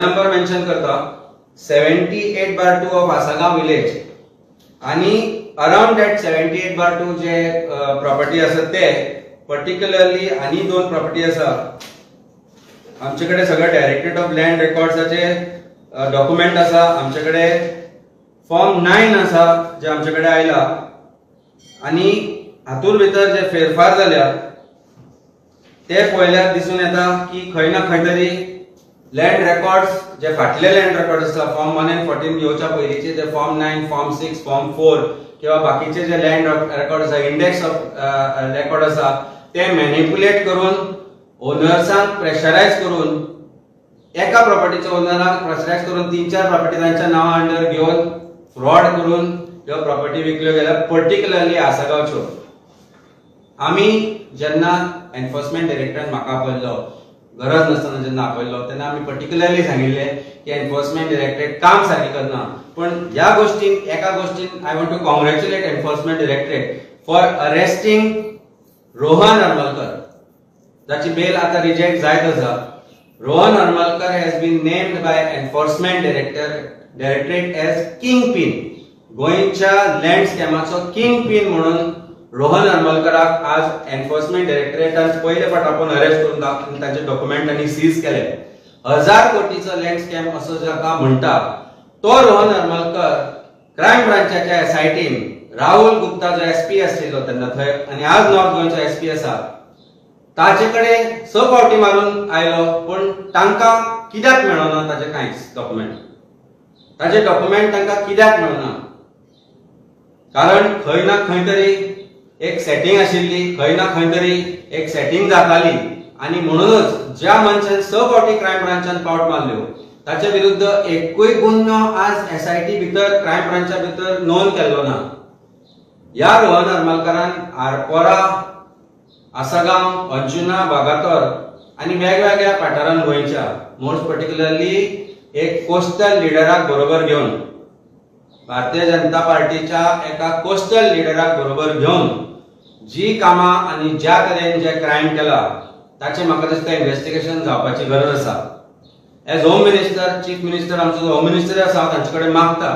Number mention करता 78/2 of Assagao village आणि around that 78/2 जे प्रॉपर्टी आसा ते पर्टिक्युलरली आणि दोन प्रॉपर्टी आसा आमच्याकडे सगळं डायरेक्टरेट ऑफ लँड रेकॉर्ड्साचे डॉक्युमेंट आसा आमच्याकडे फॉर्म 9 आसा जे आमच्याकडे आयला आणि हातून भितर जे फेरफार जाल्या ते पळयल्यार दिसून येता की खंय ना खंय तरी लँड रेकॉर्ड्स जे फाटले लँड रेकॉर्ड आसा फॉर्म 1 and 14 येवच्या पयलींचे जे फॉर्म 9 फॉर्म 6 फॉर्म 4 किंवा बाकीचे जे लँड रेकॉर्ड आसा इंडेक्स ऑफ रेकॉर्ड आसा ते मॅनिप्युलेट करून ओनर्सांक प्रेशरायज करून एका प्रॉपर्टीच्या ओनराक प्रेशरायज करून 3-4 प्रॉपर्टी तांच्या नावा अंडर घेवन फ्रॉड करून ह्यो प्रॉपर्टी विकल्यो गेल्यात पर्टिक्युलरली आसागांवच्यो. आमी जेन्ना एन्फोर्समेंट डायरेक्टरान म्हाका आपयल्लो गरज नसताना जेन्ना आपयल्लो तेन्ना आमी पर्टिक्युलरली सांगिल्ले की एन्फोर्समेंट डायरेक्टरेट काम सारकें करना पण ह्या गोष्टीन एका गोष्टीन I want to congratulate enforcement directorate for arresting Rohan Harmalkar जाची बेल आता रिजेक्ट जायत आसा. Rohan Harmalkar has been named by enforcement directorate as kingpin गोंयच्या लँड स्कॅमाचो किंग पिन म्हणून रोहन हरमलकराक आज एन्फोर्समेंट डायरेक्टरेटान पयले फावट अरेस्ट करून तांचे डॉक्युमेंटांनी सीज केले. 1000 कोटीचो लँड स्कॅम असो जाका म्हणटा तो रोहन हरमलकर क्रायम ब्रांचाच्या एसआयटीन राहुल गुप्ता जो एसपी आशिल्लो तेन्ना थंय आणि आज नॉर्थ गोंयचो एसपी आसा ताचे कडेन 6 फावटी मारून आयलो पण तांकां कित्याक मेळना ताचे कांयच डॉक्युमेंट ताचे डॉक्युमेंट तांकां कित्याक मेळना कारण खंय ना खंय तरी एक सेटिंग आशिल्ली खंय ना खंय तरी एक सेटिंग जाताली आणि म्हणूनच ज्या मनशान 6 फावटी क्रायम ब्रांचान पावट मारल्यो ताचे विरुद्ध एकूय गुन्हो आज एसआयटी भितर क्रायम ब्रांचा भितर नोंद केल्लो ना. ह्या रोहन हरमलकरान आरपोरा आसागांव अंजुना बागातोर आणि वेगवेगळ्या वाठारांत गोंयच्या मोस्ट पर्टिक्युलरली एक कोस्टल लिडराक बरोबर घेवन भारतीय जनता पार्टीच्या एका कोस्टल लिडराक बरोबर घेवन जी कामां आणि ज्या तरेन जे क्रायम केला ताचे म्हाका दिसता इन्व्हेस्टिगेशन जावपाची गरज आसा. As home minister chief minister आमचो जो होम मिनिस्टर आसा तांचे कडेन मागता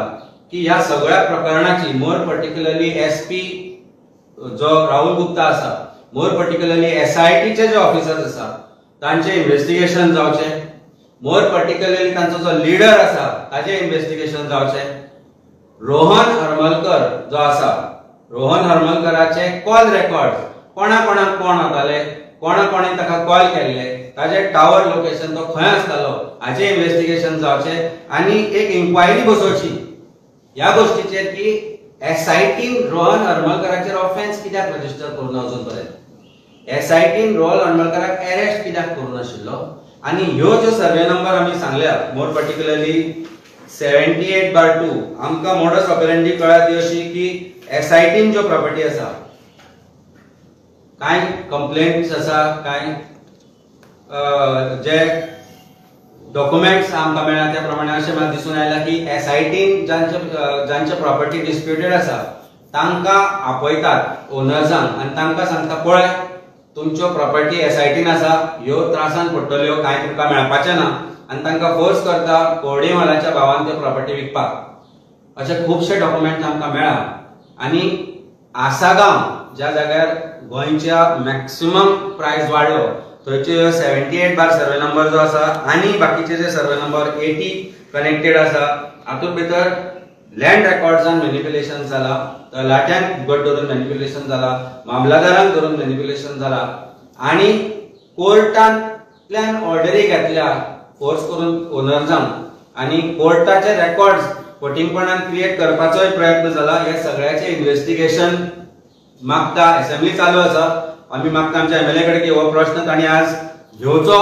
की ह्या सगळ्या प्रकरणाची मोर पर्टिक्युलरली एसपी जो राहुल गुप्ता आसा मोर पर्टिक्युलरली एसआयटीचे जे ऑफिसर्स आसा तांचे इन्व्हेस्टिगेशन जावचे मोर पर्टिक्युलरली तांचो जो लीडर आसा ताचे इन्व्हेस्टिगेशन जावचे. रोहन हरमलकर जो आसा रोहन हरमलकराचे कॉल रेकॉर्ड कोणा कोणाक कोण वताले कोणा कोणी ताका कॉल केल्ले ताजे टावर लोकेशन तो खंय आसतालो हाचे इन्व्हेस्टिगेशन जावचे आणि एक इन्क्वायरी बसोवची ह्या गोष्टीचेर की एसआयटीन रोहन हरमलकराचेर ऑफेन्स कित्याक रजिस्टर करून अजून पर्यंत एसआयटीन रोहन हरमलकराक अरेस्ट कित्याक करून नाशिल्लो आणि ह्यो जो सर्वे नंबर आमी सांगल्या मोर पर्टिक्युलरली 78/2 आमकां मोडस ऑपरेंडी कळ्ळा ती अशी की एसआयटीन जो प्रॉपर्टी आसा कांय कंप्लेंट्स आसा कांय जे डॉक्युमेंट्स आमकां मेळ्ळा त्या प्रमाणे अशें म्हाका दिसून आयला की एसआयटीन जांचे प्रॉपर्टी डिस्प्युटेड आसा तांकां आपयतात ओनर्सांक आनी तांकां सांगता पळय तुमच्यो प्रॉपर्टी एसआयटीन आसा ह्यो त्रासान पडटल्यो कांय तुमकां मेळपाचें ना आणि तांकां फोर्स करता कोर्डीमालाच्या भावान त्यो प्रॉपर्टी विकपाक अशे खुबशे डॉक्युमेंट्स आमकां मेळ्ळा. आणि आसागांव ज्या जाग्यार गोंयच्या मॅक्सिमम प्रायस वाडलो थंयचे 78 सर्वे नंबर जो आसा आणि बाकीचे जे सर्वे नंबर 80 कनेक्टेड आसा हातूंत भितर लँड रेकॉर्ड्सान मॅनिप्युलेशन जाला तलाट्यांक फुकट धरून मॅनिप्युलेशन जाला मामलादारांक धरून मॅनिप्युलेशन जाला आणि कोर्टांतल्यान ऑर्डरी घेतल्या फोर्स करून ओनर्सांक आणि कोर्टाचे रेकॉर्ड्स फटींगपणान क्रिएट करपाचोय प्रयत्न जाला. हे सगळ्याचे इन्व्हेस्टिगेशन मागता असेंब्ली चालू आसा आमी मागता आमच्या एमएलए कडेन की हो प्रश्न तांणी आज घेवचो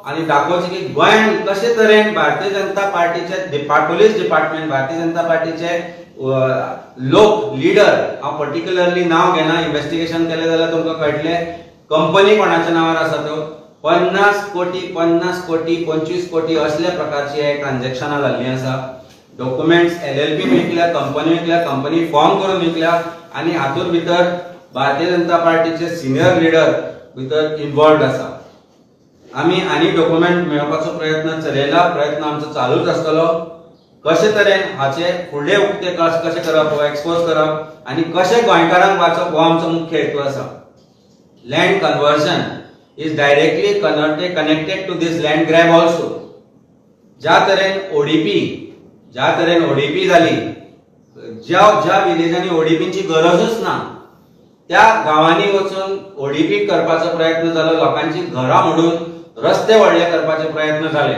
आणि दाखोवचें की गोंयान कशे तरेन भारतीय जनता पार्टीचे पुलीस डिपार्टमेंट भारतीय जनता पार्टीचे लोक लीडर हांव पर्टिक्युलरली नाव घेना इन्व्हेस्टिगेशन केलें जाल्यार तुमकां कळटलें कंपनी कोणाच्या नांवार आसा त्यो 50 कोटी 25 कोटी असल्या प्रकारची एक ट्रान्झॅक्शनां जाल्लीं आसा. डॉक्युमेंट्स एलएलबी विकल्या कंपनी फॉर्म करून विकल्या आणि हातूंत भितर भारतीय जनता पार्टीचे सिनियर लीडर भितर इन्वॉल्वड आसा. आम्ही आनी डॉक्युमेंट मेळोवपाचो प्रयत्न चलयला, प्रयत्न आमचो चालूच आसतलो। कशे तरेन हाचे फुडले उक्ते कशे करप वा एक्सपोज करप आनी कशे गोंयकारांक वाचप हो आमचो मुख्य हेतू आसा। Land conversion is directly connected to this land grab also. ज्या तरेन ओडीपी जाली, ज्या विलेजांनी ओडीपीची गरजच ना त्या गावांनी वचून ओडीपी करपाचो प्रयत्न जालो, लोकांची घरां मोडून रस्ते व्हडले करपाचे प्रयत्न झाले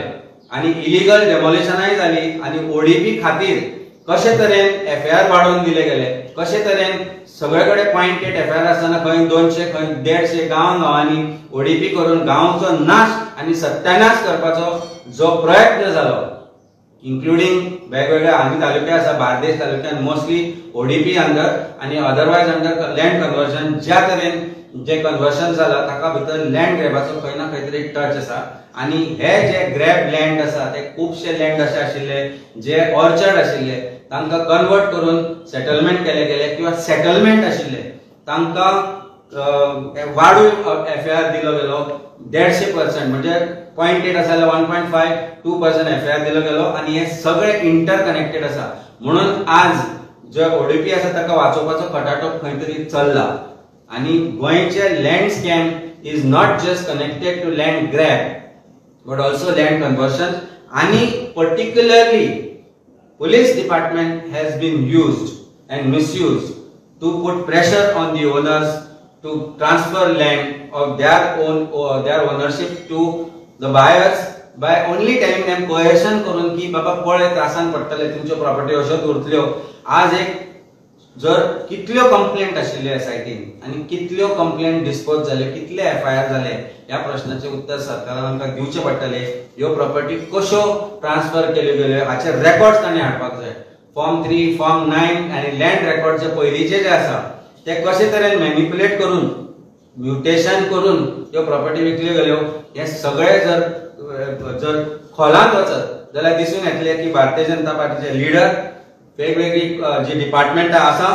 आणि इलिगल डेमोलिशनाय जाली आणि ओडीपी खातीर कशे तरेन एफआयआर वाडोवन दिले गेले, कशे तरेन सगळेकडे पॉइंट एफआयआर आसतना खंय 200 खंय 150 गांवांनी ओडीपी करून गांवचो नाश आणि सत्यानाश करपाचो जो प्रयत्न जालो, इन्क्लुडिंग वेगवेगळ्या हांगी तालुके आसा बार्देस तालुक्यात मोस्टली ओडीपी अंडर आणि अदरवायज अंडर लँड कन्वर्जन, ज्या तरेन जे कन्वर्शन जाला ताका भितर लँड ग्रॅबाचो खंय ना खंय तरी टच आसा। आणि हे जे ग्रॅब लँड आसा ते खूबशे लँड असे आशिल्ले जे ऑर्चर्ड आशिल्ले तांकां कन्वर्ट करून सेटलमेंट केले गेले किंवा सेटलमेंट आशिल्ले तांकां वाडूय एफआयआर दिलो गेलो 150% म्हणजे 0.8 आसल्यार 1.5 2% एफआयआर दिलो गेलो आणि हे सगळे इंटरकनेक्टेड आसा। म्हणून आज जो ओडीपी आसा ताका वाचोवपाचो खटाटोप खंय तरी चल्ला आणि गोंयचे land scam is not just connected to land grab but also land conversion, and particularly police department has been used and misused to put pressure on the owners to transfer land of their own or their ownership to the buyers by only telling them coercion करून की बाबा पळय त्रासान पडटले तुमच्यो property अश्योच उरतल्यो। आज एक जर कितल्यो कंप्लेंट आशिल्ले एसआयटीन आणि कितल्यो कंप्लेंट डिस्पोज जाले, कितले एफआयआर जाले, या प्रश्नाचे उत्तर सरकारान आमकां दिवचे पडटले। ह्यो प्रॉपर्टी कश्यो ट्रान्सफर केल्यो गेल्यो हाचे रेकॉर्ड्स तांणी हाडपाक जाय। फॉर्म 3 फॉर्म 9 आणि लँड रेकॉर्ड जे पयलींचे जे आसा ते कशे तरेन मॅनिप्युलेट करून म्युटेशन करून ह्यो प्रॉपर्टी विकल्यो गेल्यो हे सगळे जर खोलांत वचत जाल्यार दिसून येतले की भारतीय जनता पार्टीचे लीडर वेगवेगळी जी डिपार्टमेंटा आसा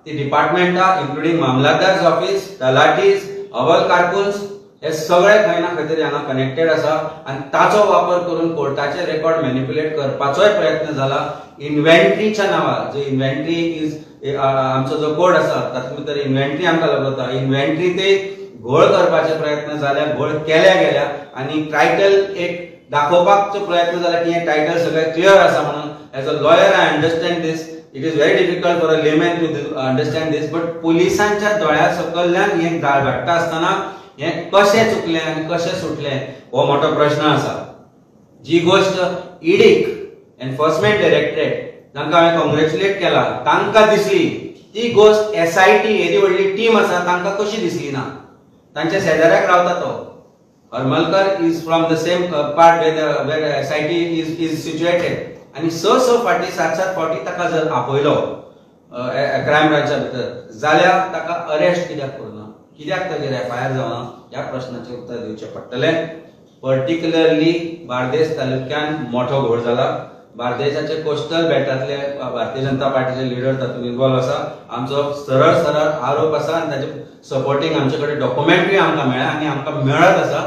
ती डिपार्टमेंटा इन्क्लुडिंग मामलतदार ऑफिस, तलाटीज, अवल कारकुन्स हे सगळे खंय ना खंय तरी हांगा कनेक्टेड आसा आणि ताचो वापर करून कोर्टाचे रेकॉर्ड मॅनिप्युलेट करपाचोय प्रयत्न जाला। इन्व्हेंटरीच्या नांवार जो इन्व्हेंटरी इज आमचो जो कोड आसा तातूंत भितर इन्व्हेंटरी आमकां लागता, इन्व्हेंटरी ते घोळ करपाचे प्रयत्न जाल्या, घोळ केल्या गेल्या आणि टायटल एक दाखोवपाचो प्रयत्न जाला की हे टायटल सगळे क्लियर आसा म्हणून। As a lawyer I understand this, it is very difficult for a layman to understand this, but पुलिसांच्या दोळ्या सकयल्यान हे घडटा आसतना हे कशे चुकले आणि कशे सुटले हो मोठो प्रश्न आसा। जी गोष्ट ईडीक एन्फोर्समेंट डायरेक्टरेट तांकां हांवें कॉंग्रॅच्युलेट केला तांकां दिसली, ती गोष्ट एसआयटी येदी व्हडली टीम आसा तांकां कशी दिसली ना। तांच्या शेजाऱ्याक रावता तो Harmalkar is from the same part where SIT is situated आणि स फाटी 7 फाटी ताका जर आपयलो क्रायम ब्रांचा भितर जाल्यार ताका अरेस्ट कित्याक करना, कित्याक ताचेर एफआयआर जावना, ह्या प्रश्नाचे उत्तर दिवचे पडटले। पर्टिक्युलरली बार्देस तालुक्यान मोठो घोळ जाला। बार्देशाचे कोस्टल बेटांतले भारतीय जनता पार्टीचे लीडर तातूंत इन्वॉल्व आसा। आमचो सरळ आरोप आसा आणि ताचे सपोर्टिंग आमचे कडेन डॉक्युमेंटूय आमकां मेळ्ळा आणि आमकां मेळत आसा।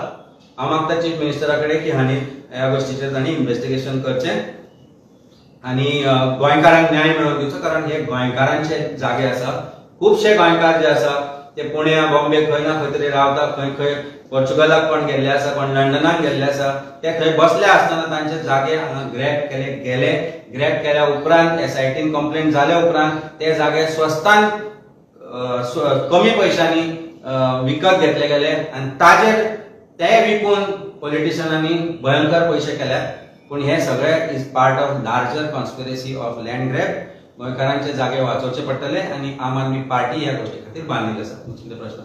हांव मागता चीफ मिनिस्टरा कडेन की हांणी ह्या गोष्टीचेर तांणी इन्व्हेस्टिगेशन करचें आणि गोंयकारांक न्याय मेळोवन दिवचो, कारण हे गोंयकारांचे जागे आसा। खुबशे गोंयकार जे आसा ते पुण्या बॉम्बे खंय ना खंय तरी रावता, खंय पोर्चुगलाक पण गेल्ले आसा, कोण लंडनाक गेल्ले आसा, ते थंय बसले आसतना तांचे जागे हांगा ग्रॅब केले गेले। ग्रॅब केल्या उपरांत एसआयटीन कंप्लेंट जाल्या उपरांत ते जागे स्वस्तान कमी पयशांनी विकत घेतले गेले आणि ताजेर ते विकून पॉलिटिशियनांनी भयंकर पयशे केल्यात। पण हे सगळे is part of larger conspiracy of land grab. गोंयकारांचे जागे वाचोवचे पडटले आणि आम आदमी पार्टी ह्या गोष्टी खातीर बांदिल्ली आसा। प्रश्न